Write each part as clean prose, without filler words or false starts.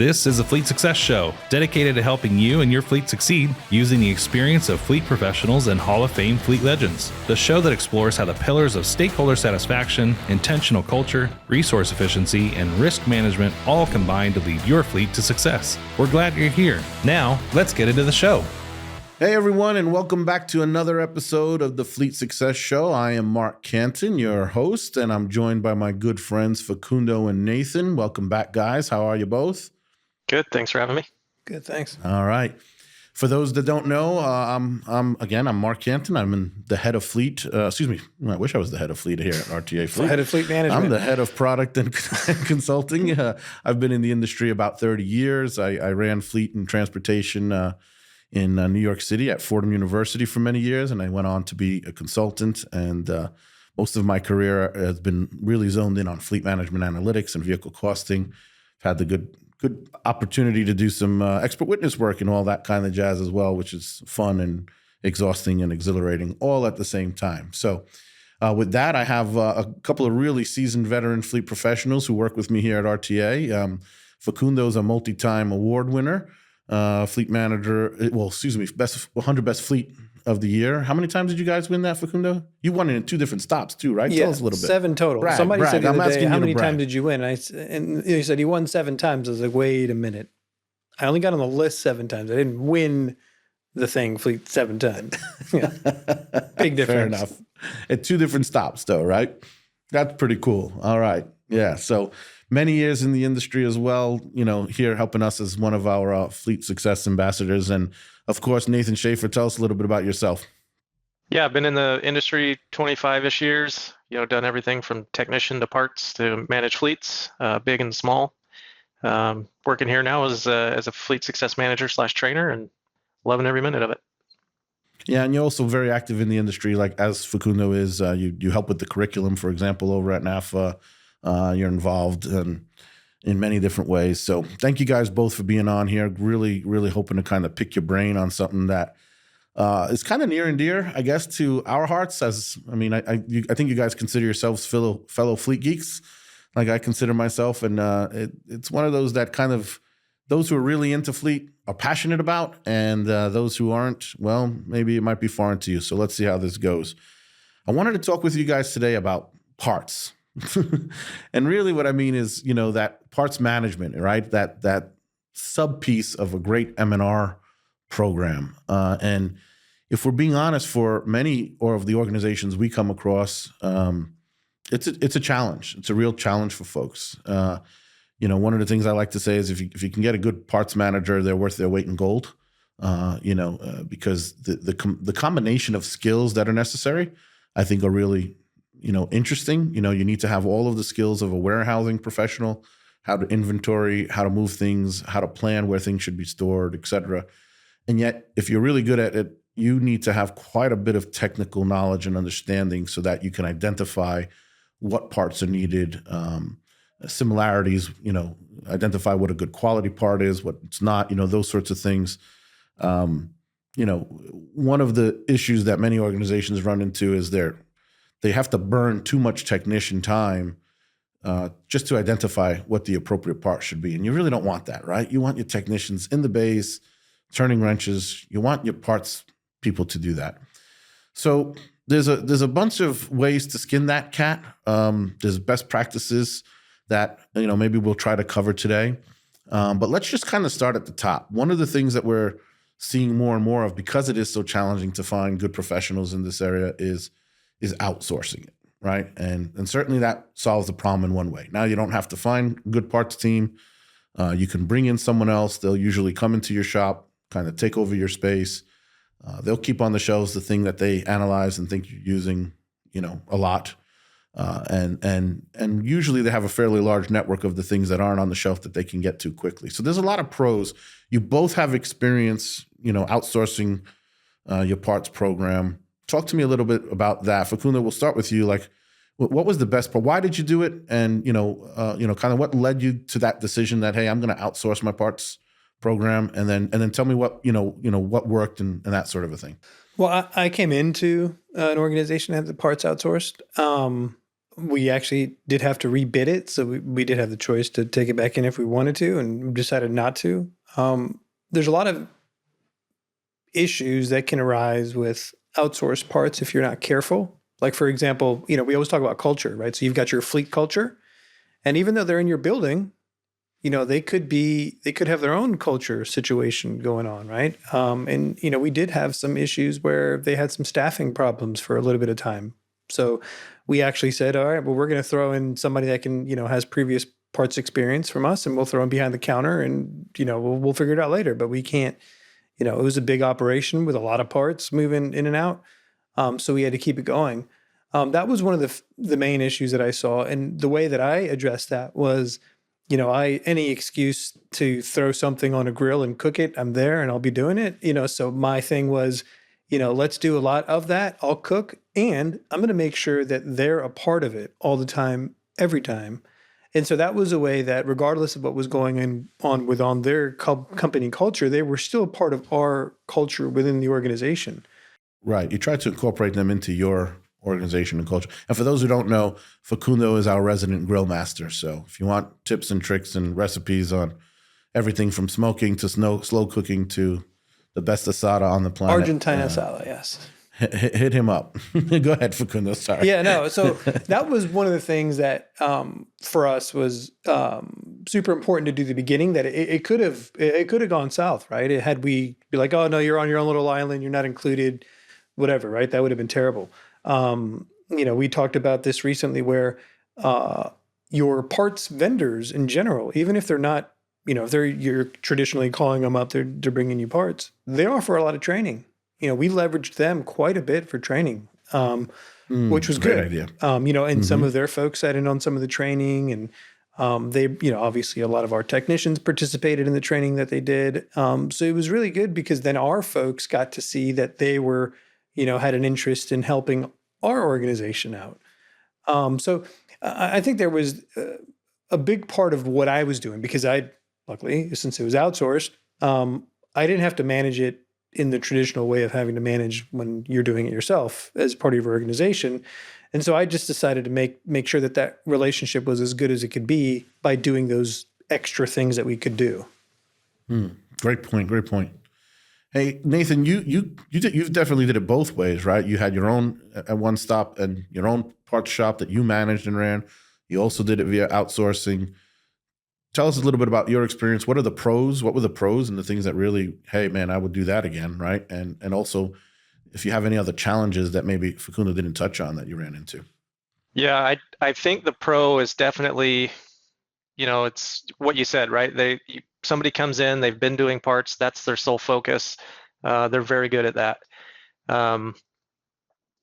This is a Fleet Success Show, dedicated to helping you and your fleet succeed using the experience of fleet professionals and Hall of Fame fleet legends. The show that explores how the pillars of stakeholder satisfaction, intentional culture, resource efficiency, and risk management all combine to lead your fleet to success. We're glad you're here. Now, let's get into the show. Hey everyone, and welcome back to another episode of the Fleet Success Show. I am Marc Canton, your host, and I'm joined by my good friends Facundo and Nathan. Welcome back, guys. How are you both? Good. Thanks for having me. Good. Thanks. All right. For those that don't know, I'm Marc Canton. I'm the head of fleet. I wish I was the head of fleet here at RTA Fleet. Head of fleet management. I'm the head of product and consulting. I've been in the industry about 30 years. I ran fleet and transportation in New York City at Fordham University for many years, and I went on to be a consultant. And most of my career has been really zoned in on fleet management analytics and vehicle costing. I've had the good opportunity to do some expert witness work and all that kind of jazz as well, which is fun and exhausting and exhilarating all at the same time. So with that, I have a couple of really seasoned veteran fleet professionals who work with me here at RTA. Facundo is a multi-time award winner. Fleet manager, best 100 best fleet of the year. How many times did you guys win that, Facundo? You won it in 2 different stops too, right? Yeah, Tell us a little bit. 7 total. Brag, Somebody said the other day, how many brag. times did you win? And he said he won 7 times. I was like, wait a minute. I only got on the list 7 times. I didn't win the thing fleet 7 times. Yeah. Big difference. Fair enough. At 2 different stops though, right? That's pretty cool. All right. Yeah. So many years in the industry as well, here helping us as one of our fleet success ambassadors. And of course, Nathan Schafer, tell us a little bit about yourself. Yeah, I've been in the industry 25-ish years, done everything from technician to parts to manage fleets, big and small. Working here now as a fleet success manager / trainer and loving every minute of it. Yeah, and you're also very active in the industry, like as Facundo is. You help with the curriculum, for example, over at NAFA. You're involved in many different ways. So thank you guys both for being on here. Really, really hoping to kind of pick your brain on something that is kind of near and dear, I guess, to our hearts. I think you guys consider yourselves fellow fleet geeks, like I consider myself. And it's one of those that kind of those who are really into fleet are passionate about, and those who aren't, well, maybe it might be foreign to you. So let's see how this goes. I wanted to talk with you guys today about parts. And really what I mean is, that parts management, right? That sub piece of a great M&R program. And if we're being honest, for many of the organizations we come across, it's a challenge. It's a real challenge for folks. One of the things I like to say is if you can get a good parts manager, they're worth their weight in gold. Because the combination of skills that are necessary, I think, are really interesting. You need to have all of the skills of a warehousing professional, how to inventory, how to move things, how to plan where things should be stored, et cetera. And yet, if you're really good at it, you need to have quite a bit of technical knowledge and understanding so that you can identify what parts are needed, similarities, identify what a good quality part is, what it's not, those sorts of things. One of the issues that many organizations run into is they have to burn too much technician time just to identify what the appropriate part should be. And you really don't want that, right? You want your technicians in the bays, turning wrenches. You want your parts people to do that. So there's a bunch of ways to skin that cat. There's best practices that, maybe we'll try to cover today. But let's just kind of start at the top. One of the things that we're seeing more and more of, because it is so challenging to find good professionals in this area, is outsourcing it, right? And certainly that solves the problem in one way. Now you don't have to find a good parts team. You can bring in someone else. They'll usually come into your shop, kind of take over your space. They'll keep on the shelves the thing that they analyze and think you're using, a lot. And usually they have a fairly large network of the things that aren't on the shelf that they can get to quickly. So there's a lot of pros. You both have experience, outsourcing your parts program. Talk to me a little bit about that. Facundo, we'll start with you. Like, what was the best part? Why did you do it? And, kind of what led you to that decision that, hey, I'm going to outsource my parts program, and then tell me what, what worked and that sort of a thing. Well, I came into an organization that had the parts outsourced. We actually did have to rebid it. So we did have the choice to take it back in if we wanted to, and we decided not to. There's a lot of issues that can arise with outsourced parts if you're not careful. Like, for example, we always talk about culture, right? So you've got your fleet culture, and even though they're in your building, they could have their own culture situation going on, right? And we did have some issues where they had some staffing problems for a little bit of time. So we actually said, all right, well, we're going to throw in somebody that can, has previous parts experience from us, and we'll throw them behind the counter, and we'll figure it out later. But we can't. It was a big operation with a lot of parts moving in and out, so we had to keep it going. That was one of the main issues that I saw, and the way that I addressed that was, any excuse to throw something on a grill and cook it, I'm there and I'll be doing it. So my thing was, let's do a lot of that. I'll cook, and I'm going to make sure that they're a part of it all the time, every time. And so that was a way that, regardless of what was going on their company culture, they were still a part of our culture within the organization. Right. You try to incorporate them into your organization and culture. And for those who don't know, Facundo is our resident grill master. So if you want tips and tricks and recipes on everything from smoking to slow cooking to the best asada on the planet, Argentine asada, yes. Hit him up. Go ahead, Facundo. Sorry. Yeah, no. So that was one of the things that for us was super important to do at the beginning. That it could have gone south, right? Had we be like, oh no, you're on your own little island, you're not included, whatever, right? That would have been terrible. We talked about this recently, where your parts vendors in general, even if they're not, if you're traditionally calling them up, they're bringing you parts. They offer a lot of training. We leveraged them quite a bit for training, which was good. Idea. And some of their folks sat in on some of the training, and they, obviously a lot of our technicians participated in the training that they did. So it was really good, because then our folks got to see that they were, had an interest in helping our organization out. So I think there was a big part of what I was doing, because luckily, since it was outsourced, I didn't have to manage it in the traditional way of having to manage when you're doing it yourself as part of your organization. And so I just decided to make sure that relationship was as good as it could be by doing those extra things that we could do. Great point. Hey, Nathan, you definitely did it both ways, right? You had your own one stop and your own parts shop that you managed and ran. You also did it via outsourcing. Tell us a little bit about your experience. What were the pros and the things that really, hey man, I would do that again, right? And also, if you have any other challenges that maybe Facundo didn't touch on that you ran into. Yeah, I think the pro is definitely, it's what you said, right? Somebody comes in, they've been doing parts, that's their sole focus. They're very good at that.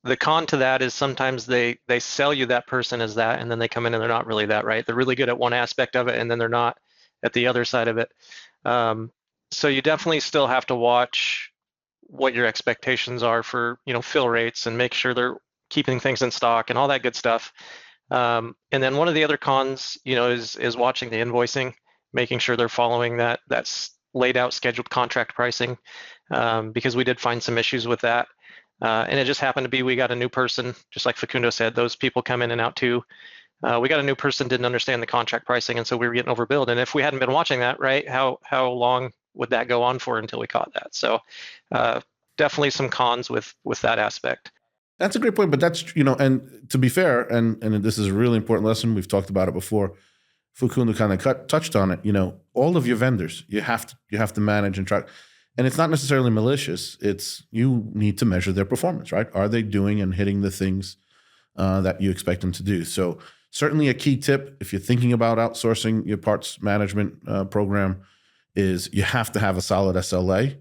The con to that is sometimes they sell you that person as that, and then they come in and they're not really that, right? They're really good at one aspect of it, and then they're not at the other side of it. So you definitely still have to watch what your expectations are for, fill rates, and make sure they're keeping things in stock and all that good stuff. And then one of the other cons, is watching the invoicing, making sure they're following that's laid out scheduled contract pricing, because we did find some issues with that. And it just happened to be we got a new person, just like Facundo said, those people come in and out too. We got a new person, didn't understand the contract pricing, and so we were getting overbilled. And if we hadn't been watching that, right, how long would that go on for until we caught that? So definitely some cons with that aspect. That's a great point, but that's, and to be fair, and this is a really important lesson, we've talked about it before, Facundo kind of touched on it, all of your vendors, you have to manage and track. And it's not necessarily malicious. It's you need to measure their performance, right? Are they doing and hitting the things that you expect them to do? So certainly a key tip, if you're thinking about outsourcing your parts management program, is you have to have a solid SLA,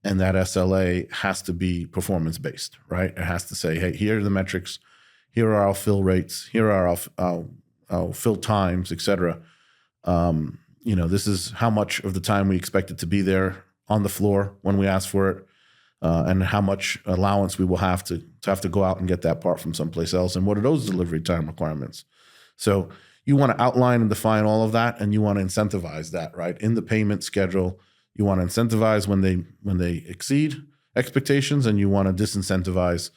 and that SLA has to be performance-based, right? It has to say, hey, here are the metrics, here are our fill rates, here are our fill times, et cetera. This is how much of the time we expect it to be there on the floor when we ask for it, and how much allowance we will have to go out and get that part from someplace else, and what are those delivery time requirements. So you want to outline and define all of that, and you want to incentivize that, right? In the payment schedule, you want to incentivize when they exceed expectations, and you want to disincentivize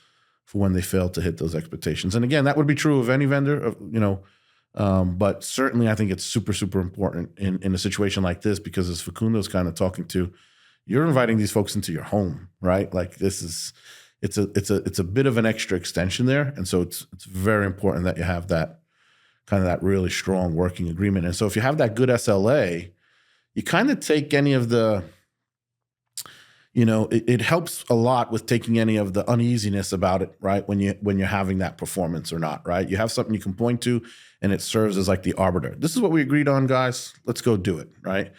for when they fail to hit those expectations. And again, that would be true of any vendor, but certainly I think it's super, super important in a situation like this, because as Facundo's kind of talking to, you're inviting these folks into your home, right? Like it's a bit of an extra extension there. And so it's very important that you have that kind of that really strong working agreement. And so if you have that good SLA, you kind of take any of the, it helps a lot with taking any of the uneasiness about it, right? When you're having that performance or not, right? You have something you can point to, and it serves as like the arbiter. This is what we agreed on, guys. Let's go do it, right?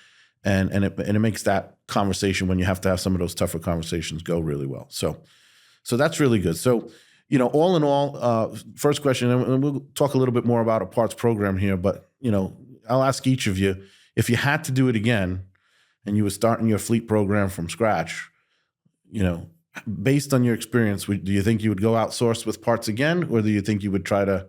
And it makes that conversation, when you have to have some of those tougher conversations, go really well. So that's really good. So, all in all, first question, and we'll talk a little bit more about a parts program here, but, I'll ask each of you, if you had to do it again and you were starting your fleet program from scratch, based on your experience, do you think you would go outsource with parts again, or do you think you would try to,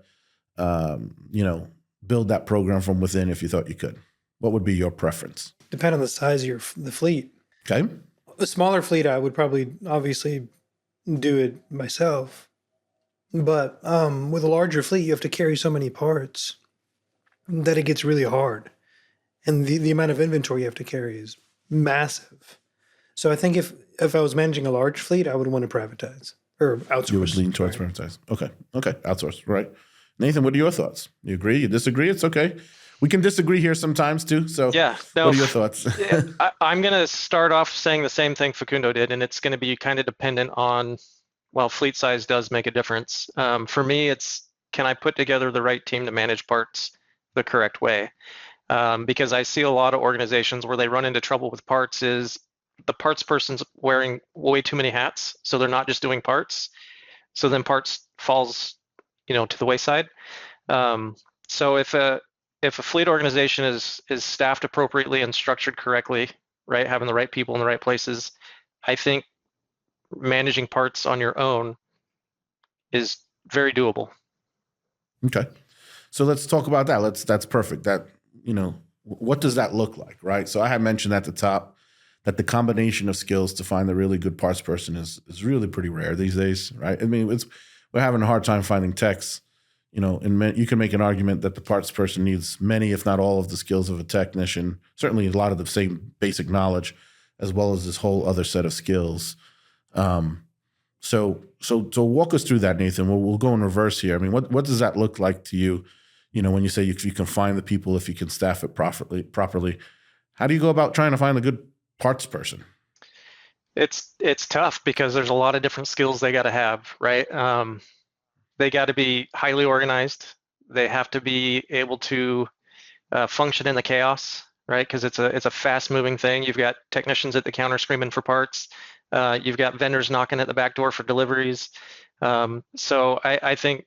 build that program from within if you thought you could? What would be your preference? Depend on the size of the fleet. Okay. A smaller fleet, I would probably obviously do it myself. But with a larger fleet, you have to carry so many parts that it gets really hard. And the amount of inventory you have to carry is massive. So I think if I was managing a large fleet, I would want to privatize or outsource. You would lean towards privatize. Okay. Outsource. Right. Nathan, what are your thoughts? You agree? You disagree? It's okay. We can disagree here sometimes too. So yeah, no, what are your thoughts? I'm going to start off saying the same thing Facundo did, and it's going to be kind of dependent on, fleet size does make a difference. For me, it's, can I put together the right team to manage parts the correct way? Because I see a lot of organizations where they run into trouble with parts is the parts person's wearing way too many hats. So they're not just doing parts. So then parts falls, to the wayside. So if a fleet organization is staffed appropriately and structured correctly, right, having the right people in the right places, I think managing parts on your own is very doable. Okay. So let's talk about that. That's perfect. That, what does that look like, right? So I had mentioned at the top that the combination of skills to find a really good parts person is really pretty rare these days, right? I mean, we're having a hard time finding techs. You can make an argument that the parts person needs many, if not all, of the skills of a technician. Certainly, a lot of the same basic knowledge, as well as this whole other set of skills. So walk us through that, Nathan. We'll go in reverse here. I mean, what does that look like to you? When you say you can find the people, if you can staff it properly, how do you go about trying to find a good parts person? It's tough because there's a lot of different skills they got to have, right? They got to be highly organized. They have to be able to function in the chaos, right? Because it's a fast-moving thing. You've got technicians at the counter screaming for parts. You've got vendors knocking at the back door for deliveries. So I think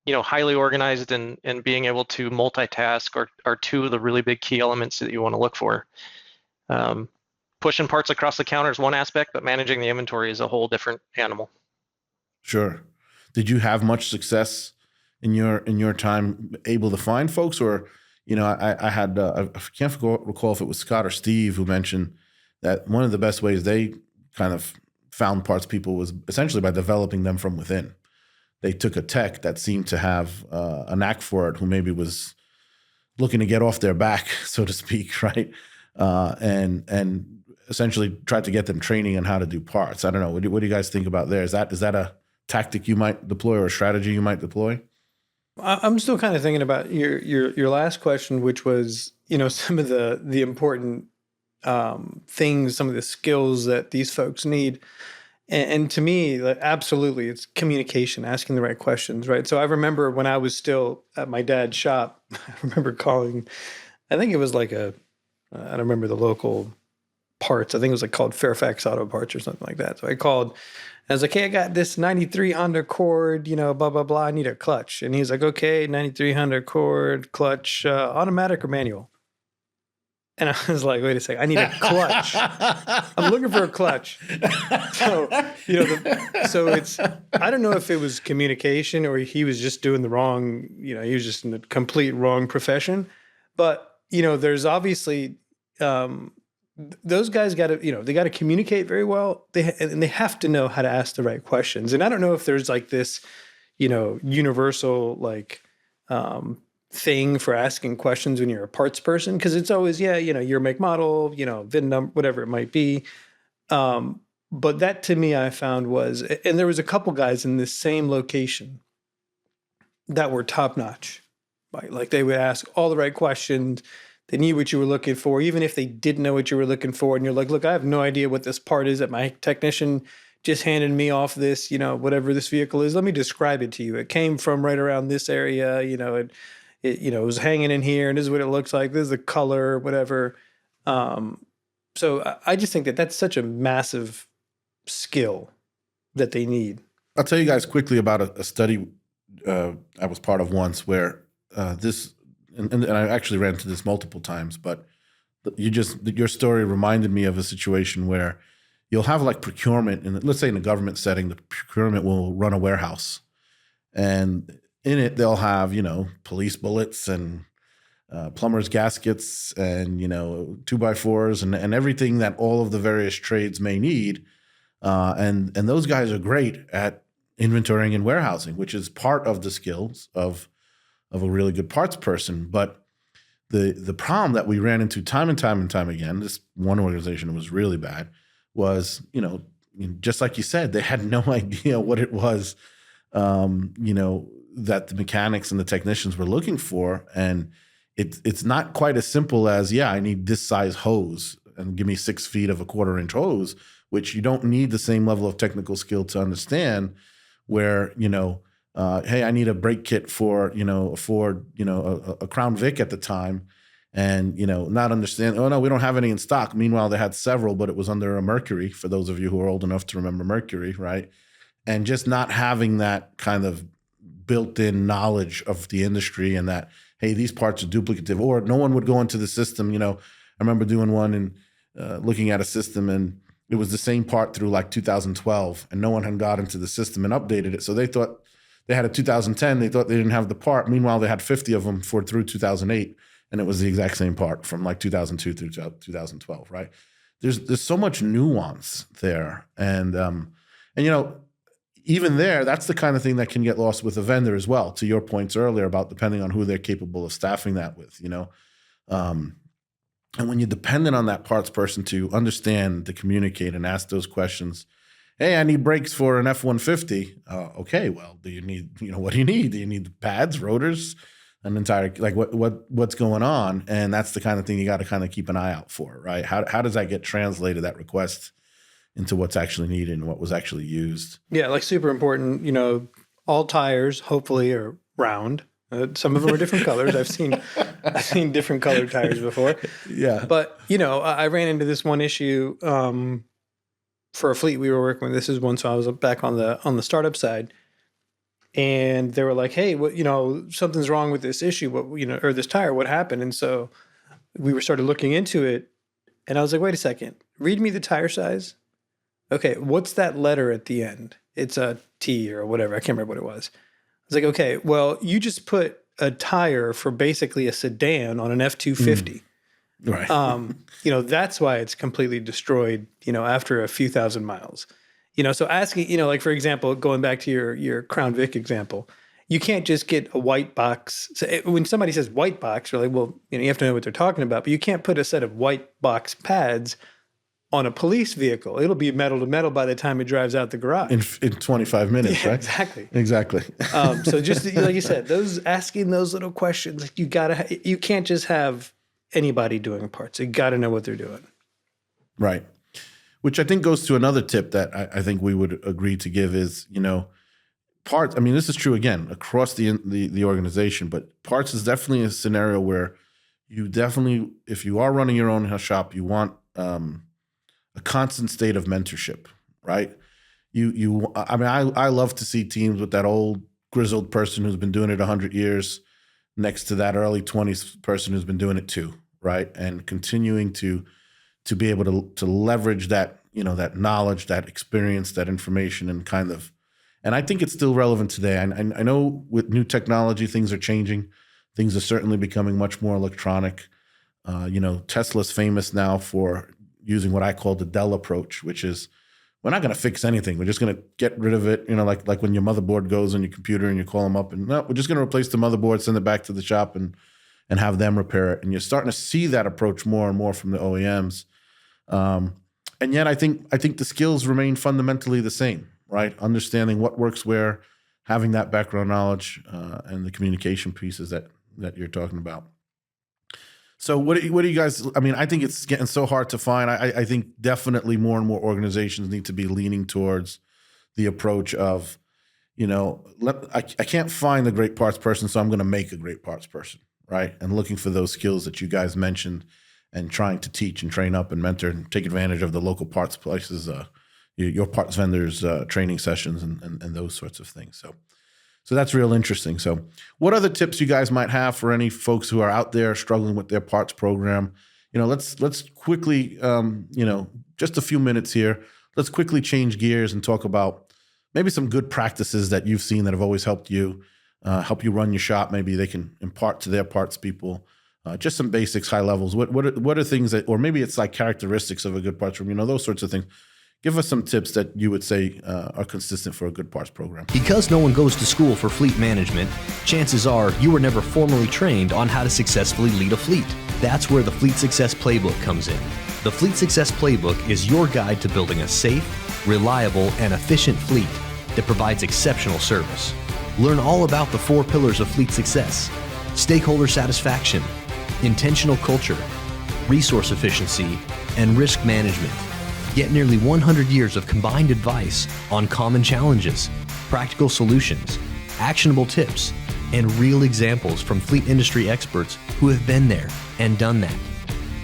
highly organized and being able to multitask are two of the really big key elements that you want to look for. Pushing parts across the counter is one aspect, but managing the inventory is a whole different animal. Sure. Did you have much success in your time able to find folks, or I had I can't recall if it was Scott or Steve who mentioned that one of the best ways they kind of found parts people was essentially by developing them from within. They took a tech that seemed to have a knack for it, who maybe was looking to get off their back, so to speak, right? And essentially tried to get them training on how to do parts. I don't know. What do you guys think about there? Is that a tactic you might deploy or a strategy you might deploy? I'm still kind of thinking about your last question, which was, some of the important things, some of the skills that these folks need. And to me, absolutely, it's communication, asking the right questions, right? So I remember when I was still at my dad's shop, I remember calling, I think it was like I don't remember the local parts. I think it was like called Fairfax Auto Parts or something like that. So I called. I was like, hey, I got this 93 Honda Accord, blah, blah, blah. I need a clutch. And he's like, okay, 93 Honda Accord, clutch, automatic or manual? And I was like, wait a second, I need a clutch. I'm looking for a clutch. So, so it's, I don't know if it was communication or he was just doing the wrong, he was just in a complete wrong profession. But, there's obviously those guys got to, they got to communicate very well. And they have to know how to ask the right questions. And I don't know if there's like this, universal like thing for asking questions when you're a parts person, because it's always your make, model, VIN number, whatever it might be. But that to me I found was, and there was a couple guys in this same location that were top notch, right? Like they would ask all the right questions. They knew what you were looking for, even if they didn't know what you were looking for. And you're like, look, I have no idea what this part is that my technician just handed me off this, whatever this vehicle is. Let me describe it to you. It came from right around this area, it was hanging in here, and this is what it looks like. This is the color, whatever. So I just think that that's such a massive skill that they need. I'll tell you guys quickly about a study I was part of once where and I actually ran into this multiple times, but your story reminded me of a situation where you'll have like procurement, and let's say in a government setting, the procurement will run a warehouse, and in it they'll have police bullets and plumbers gaskets and 2x4s and everything that all of the various trades may need, and those guys are great at inventorying and warehousing, which is part of the skills of a really good parts person. But the problem that we ran into time and time again, this one organization was really bad, was, just like you said, they had no idea what it was, that the mechanics and the technicians were looking for. And it's not quite as simple as, I need this size hose and give me 6 feet of a 1/4 inch hose, which you don't need the same level of technical skill to understand, where, hey, I need a brake kit for, a Ford, a Crown Vic at the time, and, not understand, oh, no, we don't have any in stock. Meanwhile, they had several, but it was under a Mercury, for those of you who are old enough to remember Mercury, right? And just not having that kind of built-in knowledge of the industry, and that, hey, these parts are duplicative, or no one would go into the system. I remember doing one and looking at a system, and it was the same part through like 2012, and no one had got into the system and updated it. So they thought they had a 2010. They thought they didn't have the part. Meanwhile, they had 50 of them through 2008, and it was the exact same part from like 2002 through 2012. Right? There's so much nuance there, and even there, that's the kind of thing that can get lost with a vendor as well. To your points earlier about depending on who they're capable of staffing that with, and when you're dependent on that parts person to understand, to communicate, and ask those questions. Hey, I need brakes for an F-150. Okay, well, do you need, what do you need? Do you need the pads, rotors, an entire, like what's going on? And that's the kind of thing you got to kind of keep an eye out for, right? How does that get translated, that request, into what's actually needed and what was actually used? Yeah, like super important. All tires hopefully are round. Some of them are different colors. I've seen different colored tires before. Yeah. But, I ran into this one issue for a fleet we were working with. This is one, so I was back on the startup side. And they were like, hey, something's wrong with this issue, or this tire, what happened? And so we started looking into it, and I was like, wait a second, read me the tire size. Okay, what's that letter at the end? It's a T or whatever. I can't remember what it was. I was like, okay, well, you just put a tire for basically a sedan on an F-250. Right. That's why it's completely destroyed, after a few thousand miles. So asking, like, for example, going back to your Crown Vic example, you can't just get a white box. So when somebody says white box, you're like, well, you have to know what they're talking about, but you can't put a set of white box pads on a police vehicle. It'll be metal to metal by the time it drives out the garage. In 25 minutes, right? Exactly. So just like you said, asking those little questions, like you can't just have anybody doing parts. You got to know what they're doing. Right. Which I think goes to another tip that I think we would agree to give is, parts. I mean, this is true again across the organization, but parts is definitely a scenario where you definitely, if you are running your own shop, you want a constant state of mentorship, right? I love to see teams with that old grizzled person who's been doing it 100 years next to that early 20s person who's been doing it too, right? And continuing to be able to leverage that, that knowledge, that experience, that information, and I think it's still relevant today. I know with new technology, things are changing. Things are certainly becoming much more electronic. Tesla's famous now for using what I call the Dell approach, which is we're not going to fix anything. We're just going to get rid of it. Like when your motherboard goes on your computer and you call them up and no, we're just going to replace the motherboard, send it back to the shop and have them repair it. And you're starting to see that approach more and more from the OEMs. And yet I think the skills remain fundamentally the same, right? Understanding what works where, having that background knowledge, and the communication pieces that you're talking about. So what do you guys, I mean, I think it's getting so hard to find. I think definitely more and more organizations need to be leaning towards the approach of, I can't find a great parts person, so I'm going to make a great parts person, right? And looking for those skills that you guys mentioned and trying to teach and train up and mentor and take advantage of the local parts places, your parts vendors, training sessions and those sorts of things. So that's real interesting. So what other tips you guys might have for any folks who are out there struggling with their parts program? Let's quickly, just a few minutes here. Let's quickly change gears and talk about maybe some good practices that you've seen that have always helped you run your shop. Maybe they can impart to their parts people. Just some basics, high levels. What are things that, or maybe it's like characteristics of a good parts room, those sorts of things. Give us some tips that you would say are consistent for a good parts program. Because no one goes to school for fleet management, chances are you were never formally trained on how to successfully lead a fleet. That's where the Fleet Success Playbook comes in. The Fleet Success Playbook is your guide to building a safe, reliable, and efficient fleet that provides exceptional service. Learn all about the 4 pillars of fleet success: stakeholder satisfaction, intentional culture, resource efficiency, and risk management. Get nearly 100 years of combined advice on common challenges, practical solutions, actionable tips, and real examples from fleet industry experts who have been there and done that.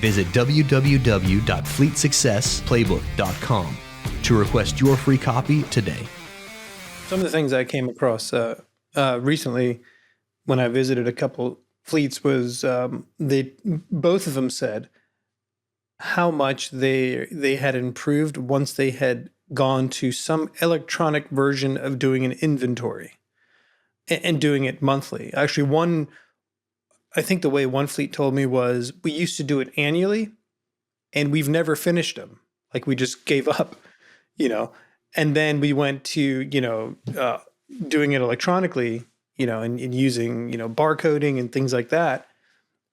Visit www.fleetsuccessplaybook.com to request your free copy today. Some of the things I came across recently when I visited a couple fleets was both of them said how much they had improved once they had gone to some electronic version of doing an inventory and doing it monthly. Actually, I think the way one fleet told me was, we used to do it annually and we've never finished them. Like we just gave up, and then we went to, doing it electronically, and using, barcoding and things like that,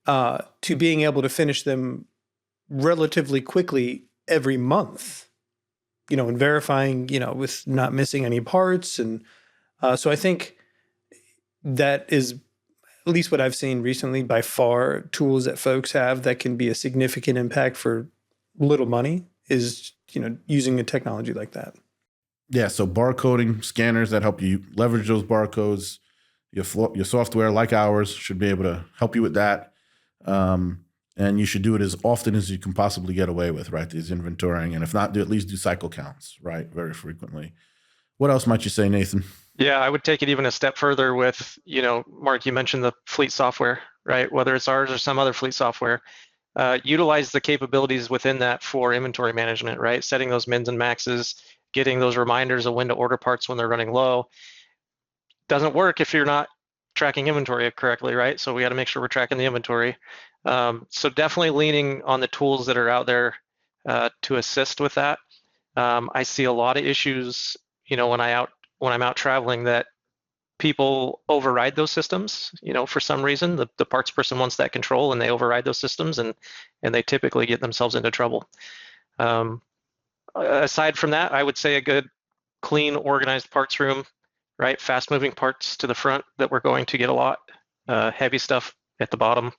to being able to finish them relatively quickly every month, and verifying, with not missing any parts. And so I think that is, at least what I've seen recently, by far tools that folks have that can be a significant impact for little money is, using a technology like that. Yeah. So barcoding, scanners that help you leverage those barcodes, your software like ours should be able to help you with that. And you should do it as often as you can possibly get away with, right? These inventorying, and if not, at least do cycle counts, right? Very frequently. What else might you say, Nathan? Yeah, I would take it even a step further with, Mark, you mentioned the fleet software, right? Whether it's ours or some other fleet software, utilize the capabilities within that for inventory management, right? Setting those mins and maxes, getting those reminders of when to order parts when they're running low. Doesn't work if you're not tracking inventory correctly, right? So we got to make sure we're tracking the inventory. So definitely leaning on the tools that are out there to assist with that. I see a lot of issues, when I'm out traveling, that people override those systems. For some reason, the parts person wants that control, and they override those systems, and they typically get themselves into trouble. Aside from that, I would say a good, clean, organized parts room, right? Fast-moving parts to the front that we're going to get a lot, heavy stuff at the bottom.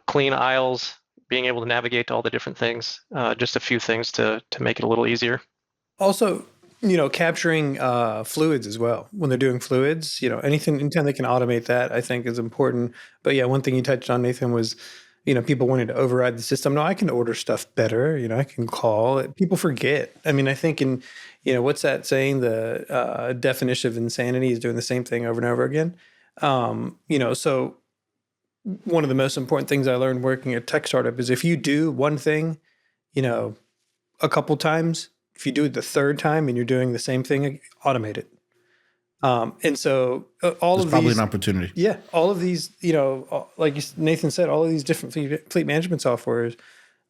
Clean aisles, being able to navigate to all the different things, just a few things to make it a little easier. Also, capturing fluids as well. When they're doing fluids, anytime they can automate that, I think is important. But yeah, one thing you touched on, Nathan, was, people wanting to override the system. No, I can order stuff better. I can call. People forget. I mean, I think what's that saying? The definition of insanity is doing the same thing over and over again. So one of the most important things I learned working at a tech startup is if you do one thing, a couple times, if you do it the third time and you're doing the same thing, automate it. And so all There's of probably these, an opportunity. Yeah, all of these, like Nathan said, all of these different fleet management softwares,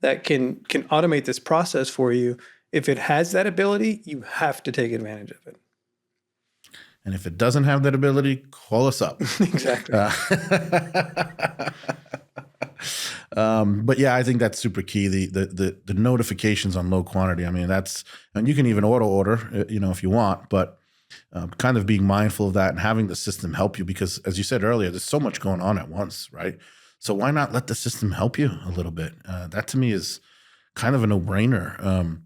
that can automate this process for you. If it has that ability, you have to take advantage of it. And if it doesn't have that ability, call us up. Exactly. But yeah, I think that's super key. The notifications on low quantity. I mean, and you can even auto order, if you want, but kind of being mindful of that and having the system help you, because as you said earlier, there's so much going on at once, right? So why not let the system help you a little bit? That to me is kind of a no-brainer.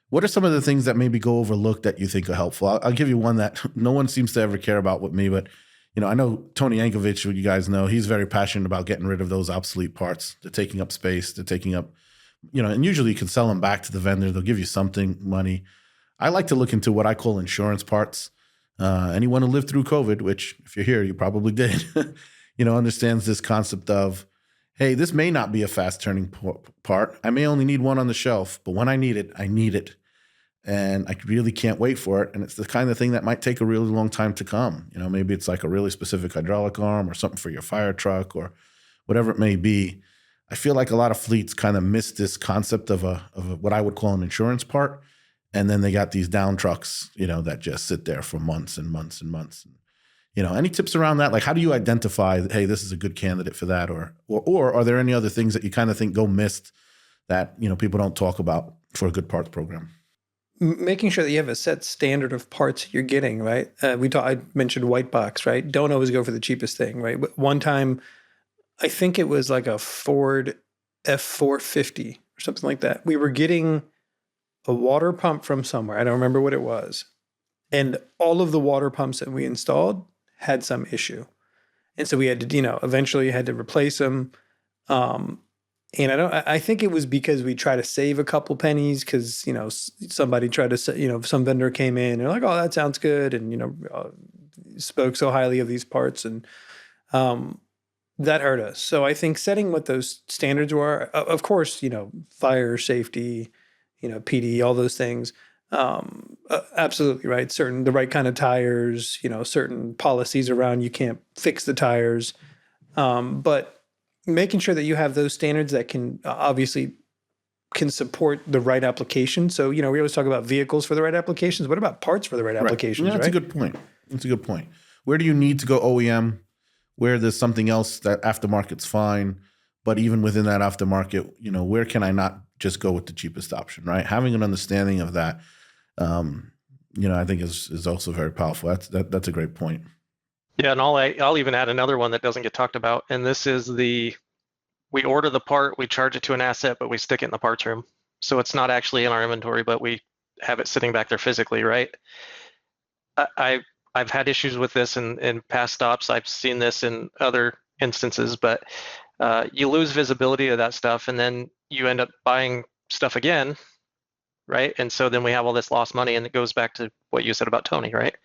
What are some of the things that maybe go overlooked that you think are helpful? I'll give you one that no one seems to ever care about with me, but I know Tony Yankovic, who you guys know, he's very passionate about getting rid of those obsolete parts. They're taking up space. They're taking up, and usually you can sell them back to the vendor. They'll give you something, money. I like to look into what I call insurance parts. Anyone who lived through COVID, which if you're here, you probably did, understands this concept of, hey, this may not be a fast turning part. I may only need one on the shelf, but when I need it, I need it. And I really can't wait for it. And it's the kind of thing that might take a really long time to come. Maybe it's like a really specific hydraulic arm or something for your fire truck or whatever it may be. I feel like a lot of fleets kind of miss this concept of a what I would call an insurance part. And then they got these down trucks, that just sit there for months and months and months. Any tips around that? Like, how do you identify, hey, this is a good candidate for that? Or are there any other things that you kind of think go missed that, people don't talk about for a good parts program? Making sure that you have a set standard of parts you're getting, right? I mentioned white box, right? Don't always go for the cheapest thing, right? But one time, I think it was like a Ford F450 or something like that. We were getting a water pump from somewhere. I don't remember what it was. And all of the water pumps that we installed had some issue. And so we had to, eventually had to replace them. And I think it was because we tried to save a couple pennies because, somebody tried to, some vendor came in and they're like, oh, that sounds good. And, spoke so highly of these parts and that hurt us. So I think setting what those standards were, of course, fire safety, PD, all those things. Absolutely right. The right kind of tires, certain policies around you can't fix the tires. But making sure that you have those standards that can obviously can support the right application. So, we always talk about vehicles for the right applications. What about parts for the right applications? Yeah, that's a good point. That's a good point. Where do you need to go OEM? Where there's something else that aftermarket's fine, but even within that aftermarket, where can I not just go with the cheapest option, right? Having an understanding of that, I think is also very powerful. That's a great point. Yeah, and I'll even add another one that doesn't get talked about, and this is we order the part, we charge it to an asset, but we stick it in the parts room. So it's not actually in our inventory, but we have it sitting back there physically, right? I've had issues with this in past stops. I've seen this in other instances, but you lose visibility of that stuff, and then you end up buying stuff again, right? And so then we have all this lost money, and it goes back to what you said about Tony, right?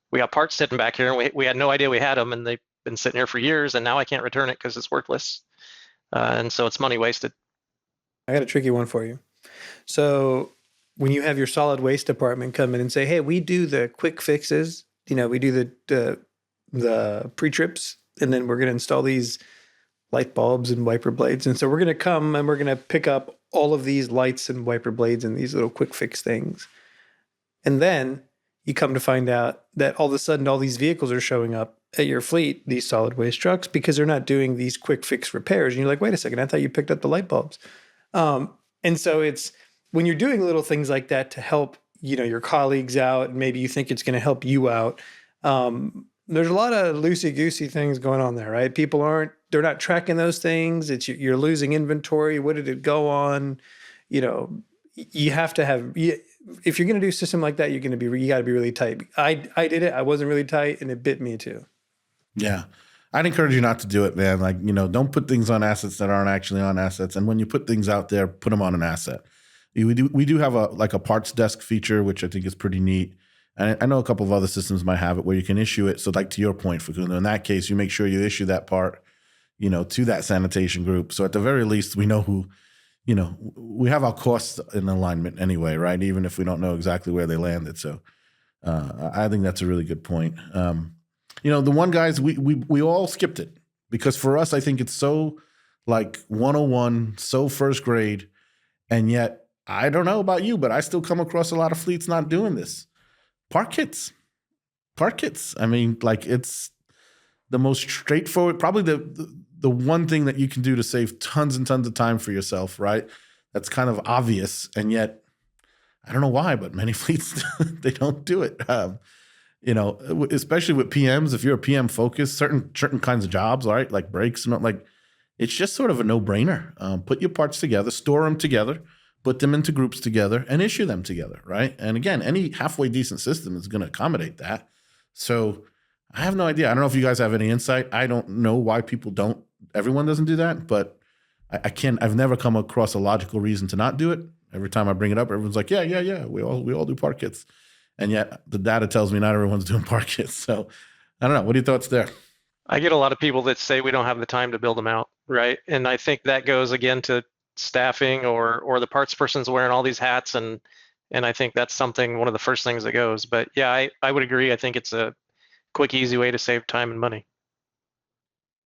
We got parts sitting back here, and we had no idea we had them, and they've been sitting here for years, and now I can't return it because it's worthless. And so it's money wasted. I got a tricky one for you. So when you have your solid waste department come in and say, hey, we do the quick fixes, we do the pre-trips, and then we're going to install these light bulbs and wiper blades. And so we're going to come and we're going to pick up all of these lights and wiper blades and these little quick fix things. And then you come to find out that all of a sudden all these vehicles are showing up at your fleet, these solid waste trucks, because they're not doing these quick fix repairs. And you're like, wait a second, I thought you picked up the light bulbs. And so it's when you're doing little things like that to help, your colleagues out, and maybe you think it's going to help you out. There's a lot of loosey-goosey things going on there, right? They're not tracking those things. You're losing inventory. What did it go on? You have to have, if you're going to do a system like that, you got to be really tight. I did it. I wasn't really tight, and it bit me too. Yeah. I'd encourage you not to do it, man. Like, don't put things on assets that aren't actually on assets. And when you put things out there, put them on an asset. We do have a parts desk feature, which I think is pretty neat. And I know a couple of other systems might have it where you can issue it. So like to your point, Facundo, in that case, you make sure you issue that part, to that sanitation group. So at the very least, we know who, we have our costs in alignment anyway, right? Even if we don't know exactly where they landed. So I think that's a really good point. The one guys, we all skipped it because for us, I think it's so like 101, so first grade. And yet, I don't know about you, but I still come across a lot of fleets not doing this. Part kits. I mean, like, it's the most straightforward, probably the one thing that you can do to save tons and tons of time for yourself, right? That's kind of obvious. And yet, I don't know why, but many fleets, they don't do it. Especially with PMs, if you're a PM focused, certain kinds of jobs, right? Like brakes and like, it's just sort of a no-brainer. Put your parts together, store them together, put them into groups together, and issue them together, right? And again, any halfway decent system is going to accommodate that. So I have no idea. I don't know if you guys have any insight. I don't know why everyone doesn't do that, but I've never come across a logical reason to not do it. Every time I bring it up, everyone's like, yeah, we all do part kits. And yet the data tells me not everyone's doing part kits. So I don't know. What are your thoughts there? I get a lot of people that say we don't have the time to build them out, right? And I think that goes again to staffing or the parts person's wearing all these hats, and I think that's one of the first things that goes. But yeah, I would agree. I think it's a quick, easy way to save time and money.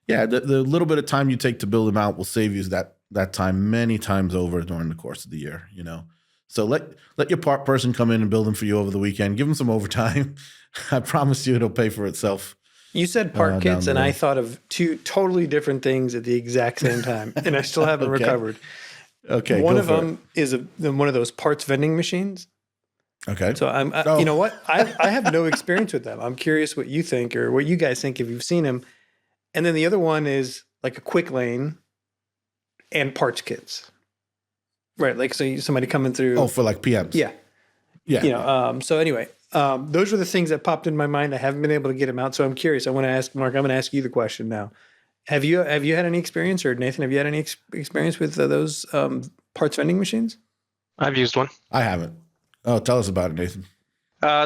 Yeah, the little bit of time you take to build them out will save you that time many times over during the course of the year, So let your part person come in and build them for you over the weekend. Give them some overtime. I promise you it'll pay for itself. You said part kits, and I thought of two totally different things at the exact same time, and I still haven't recovered. Okay, one of them is one of those parts vending machines. Okay. So you know what? I have no experience with them. I'm curious what you think or what you guys think if you've seen them. And then the other one is like a quick lane and parts kits. Right, like so somebody coming through. Oh, for like PMs. Yeah. So anyway, those were the things that popped in my mind. I haven't been able to get them out, so I'm curious. I want to ask Mark. I'm going to ask you the question now. Have you had any experience, or Nathan? Have you had any experience with those parts vending machines? I've used one. I haven't. Oh, tell us about it, Nathan.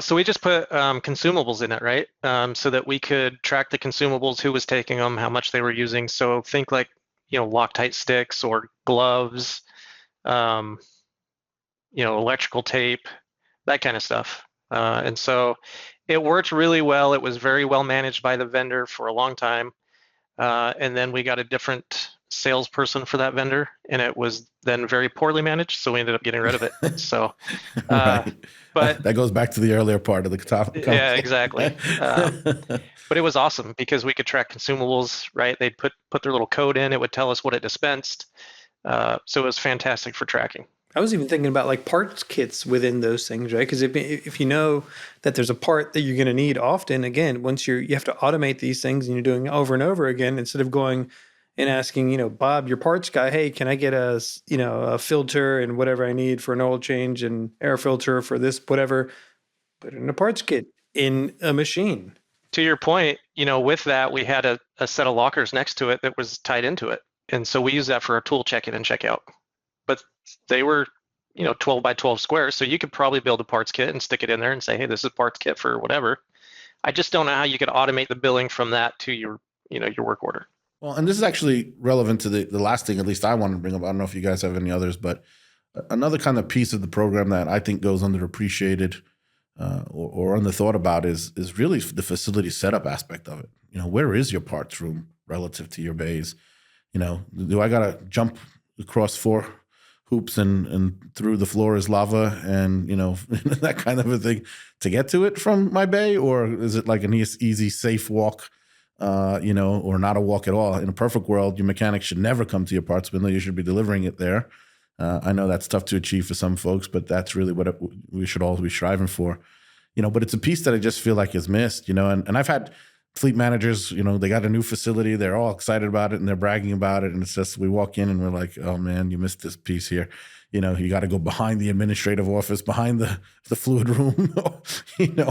So we just put consumables in it, right? So that we could track the consumables, who was taking them, how much they were using. So think like Loctite sticks or gloves. Electrical tape, that kind of stuff. And so it worked really well. It was very well managed by the vendor for a long time. And then we got a different salesperson for that vendor, and it was then very poorly managed. So we ended up getting rid of it. So, right. But that goes back to the earlier part of the topic. Yeah, exactly. But it was awesome because we could track consumables, right? They'd put their little code in. It would tell us what it dispensed. So it was fantastic for tracking. I was even thinking about like parts kits within those things, right? Because if you know that there's a part that you're going to need often, again, once you have to automate these things and you're doing it over and over again, instead of going and asking, Bob, your parts guy, hey, can I get a filter and whatever I need for an oil change and air filter for this, whatever, put it in a parts kit in a machine. To your point, with that, we had a set of lockers next to it that was tied into it. And so we use that for our tool check-in and check-out. But they were, 12 by 12 squares. So you could probably build a parts kit and stick it in there and say, hey, this is parts kit for whatever. I just don't know how you could automate the billing from that to your work order. Well, and this is actually relevant to the last thing, at least I wanted to bring up. I don't know if you guys have any others, but another kind of piece of the program that I think goes underappreciated or underthought about is really the facility setup aspect of it. Where is your parts room relative to your bays? Do I got to jump across 4 hoops and through the floor is lava and, that kind of a thing to get to it from my bay? Or is it like an easy, safe walk, or not a walk at all? In a perfect world, your mechanic should never come to your parts window. You should be delivering it there. I know that's tough to achieve for some folks, but that's really what we should all be striving for. But it's a piece that I just feel like is missed, and I've had fleet managers, they got a new facility. They're all excited about it and they're bragging about it. And it's just, we walk in and we're like, oh man, you missed this piece here. You got to go behind the administrative office, behind the fluid room,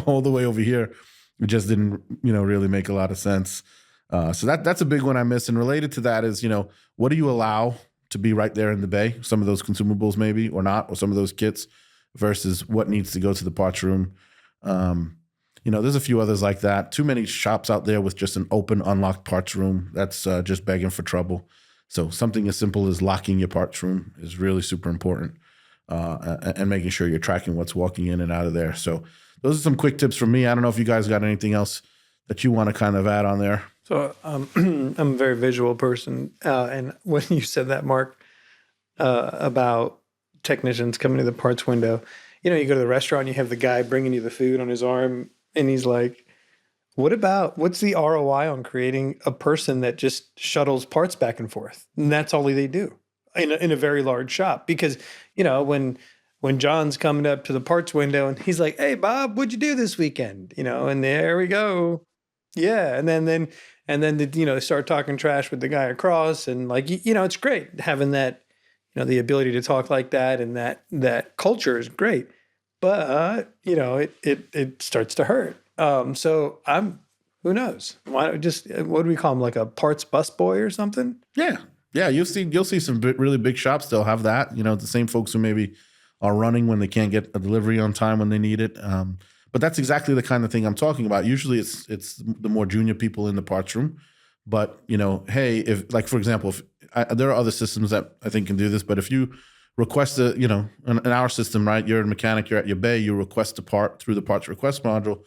all the way over here. It just didn't, really make a lot of sense. So that's a big one I miss. And related to that is, what do you allow to be right there in the bay? Some of those consumables maybe, or not, or some of those kits versus what needs to go to the parts room. There's a few others like that. Too many shops out there with just an open, unlocked parts room. That's just begging for trouble. So something as simple as locking your parts room is really super important, and making sure you're tracking what's walking in and out of there. So those are some quick tips from me. I don't know if you guys got anything else that you want to kind of add on there. So I'm a very visual person. And when you said that, Mark, about technicians coming to the parts window. You know, you go to the restaurant, you have the guy bringing you the food on his arm, and he's like, what's the ROI on creating a person that just shuttles parts back and forth? And that's all they do in a very large shop. Because, you know, when John's coming up to the parts window and he's like, "Hey, Bob, what'd you do this weekend?" You know, and there we go. Yeah. And then you know, start talking trash with the guy across, and like, you know, it's great having that, you know, the ability to talk like that, and that culture is great. But, you know, it starts to hurt. So who knows? Why what do we call him? Like a parts busboy or something? Yeah. Yeah. You'll see some really big shops. They'll have that, you know, the same folks who maybe are running when they can't get a delivery on time when they need it. But that's exactly the kind of thing I'm talking about. Usually it's the more junior people in the parts room. But, you know, hey, if, like, for example, there are other systems that I think can do this, but if you request in our system, right, you're a mechanic, you're at your bay, you request a part through the parts request module,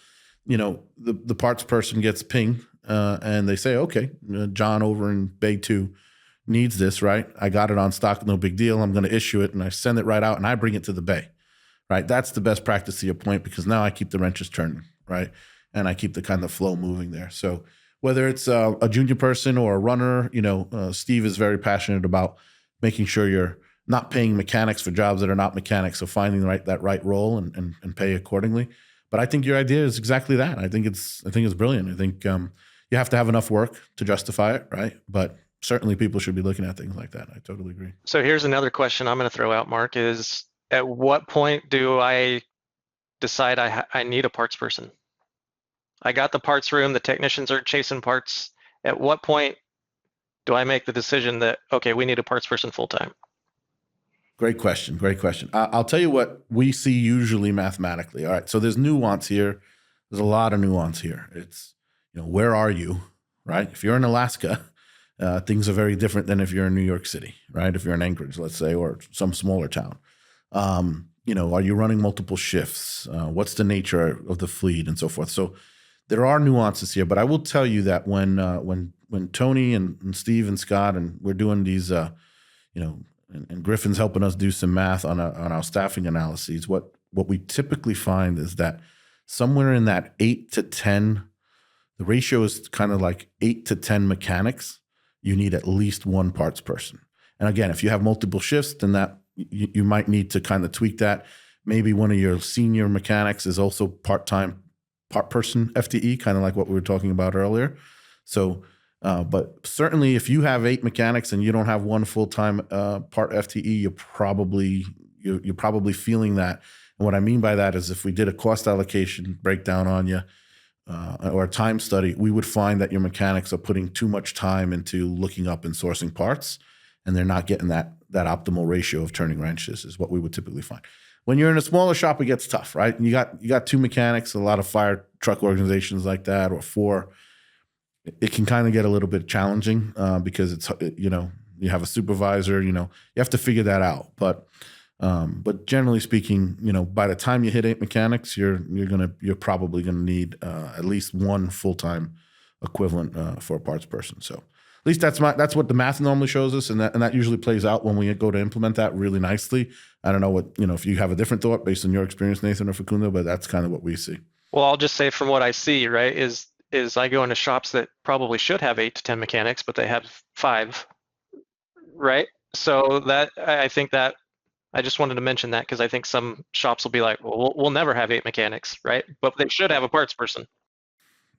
you know, the parts person gets pinged and they say, okay, John over in bay 2 needs this, right? I got it on stock, no big deal. I'm going to issue it, and I send it right out, and I bring it to the bay, right? That's the best practice to your point, because now I keep the wrenches turning, right? And I keep the kind of flow moving there. So whether it's a junior person or a runner, you know, Steve is very passionate about making sure you're not paying mechanics for jobs that are not mechanics. So finding that right role and pay accordingly. But I think your idea is exactly that. I think it's brilliant. I think you have to have enough work to justify it, right? But certainly people should be looking at things like that. I totally agree. So here's another question I'm going to throw out, Mark, is at what point do I decide I need a parts person? I got the parts room, the technicians are chasing parts. At what point do I make the decision that, okay, we need a parts person full time? Great question. I'll tell you what we see usually mathematically. All right, so there's nuance here. There's a lot of nuance here. It's, you know, where are you, right? If you're in Alaska, things are very different than if you're in New York City, right? If you're in Anchorage, let's say, or some smaller town. You know, are you running multiple shifts? What's the nature of the fleet and so forth? So there are nuances here, but I will tell you that when Tony and Steve and Scott and we're doing these, you know, and Griffin's helping us do some math on our staffing analyses, what we typically find is that somewhere in that 8 to 10, the ratio is kind of like 8 to 10 mechanics. You need at least one parts person. And again, if you have multiple shifts, then that you might need to kind of tweak that. Maybe one of your senior mechanics is also part-time part person FTE, kind of like what we were talking about earlier. So, but certainly if you have 8 mechanics and you don't have one full-time part FTE, you're probably feeling that. And what I mean by that is if we did a cost allocation breakdown on you or a time study, we would find that your mechanics are putting too much time into looking up and sourcing parts, and they're not getting that optimal ratio of turning wrenches is what we would typically find. When you're in a smaller shop, it gets tough, right? You got 2 mechanics, a lot of fire truck organizations like that, or 4. It can kind of get a little bit challenging because it's, you know, you have a supervisor, you know, you have to figure that out. But generally speaking, you know, by the time you hit 8 mechanics, you're probably gonna need at least one full-time equivalent for a parts person. So at least that's what the math normally shows us, and that usually plays out when we go to implement that really nicely. I don't know what, you know, if you have a different thought based on your experience, Nathan or Facundo, but that's kind of what we see. Well, I'll just say from what I see, right, is I go into shops that probably should have 8 to 10 mechanics, but they have 5, right? So that I think that I just wanted to mention that because I think some shops will be like, well, we'll never have 8 mechanics, right? But they should have a parts person.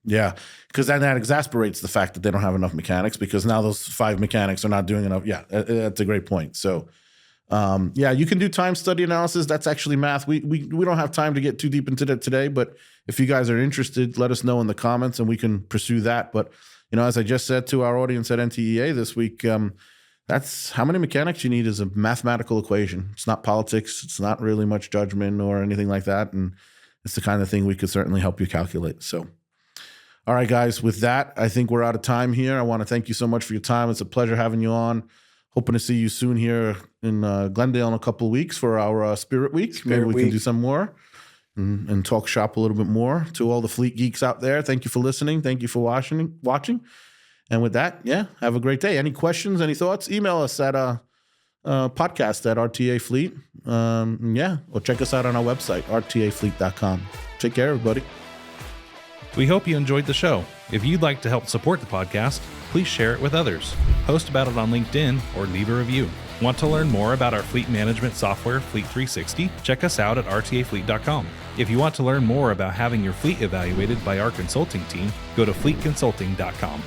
Yeah, because then that exasperates the fact that they don't have enough mechanics, because now those 5 mechanics are not doing enough. Yeah, that's a great point. So, yeah, you can do time study analysis. That's actually math. We don't have time to get too deep into that today, but if you guys are interested, let us know in the comments and we can pursue that. But, you know, as I just said to our audience at NTEA this week, that's how many mechanics you need is a mathematical equation. It's not politics. It's not really much judgment or anything like that. And it's the kind of thing we could certainly help you calculate. So, all right, guys, with that, I think we're out of time here. I want to thank you so much for your time. It's a pleasure having you on. Hoping to see you soon here in Glendale in a couple of weeks for our Spirit Week. Maybe we can do some more and talk shop a little bit more. To all the fleet geeks out there, thank you for listening. Thank you for watching. And with that, yeah, have a great day. Any questions, any thoughts? Email us at podcast at RTA Fleet. Or check us out on our website, rtafleet.com. Take care, everybody. We hope you enjoyed the show. If you'd like to help support the podcast, please share it with others. Post about it on LinkedIn or leave a review. Want to learn more about our fleet management software, Fleet 360? Check us out at rtafleet.com. If you want to learn more about having your fleet evaluated by our consulting team, go to fleetconsulting.com.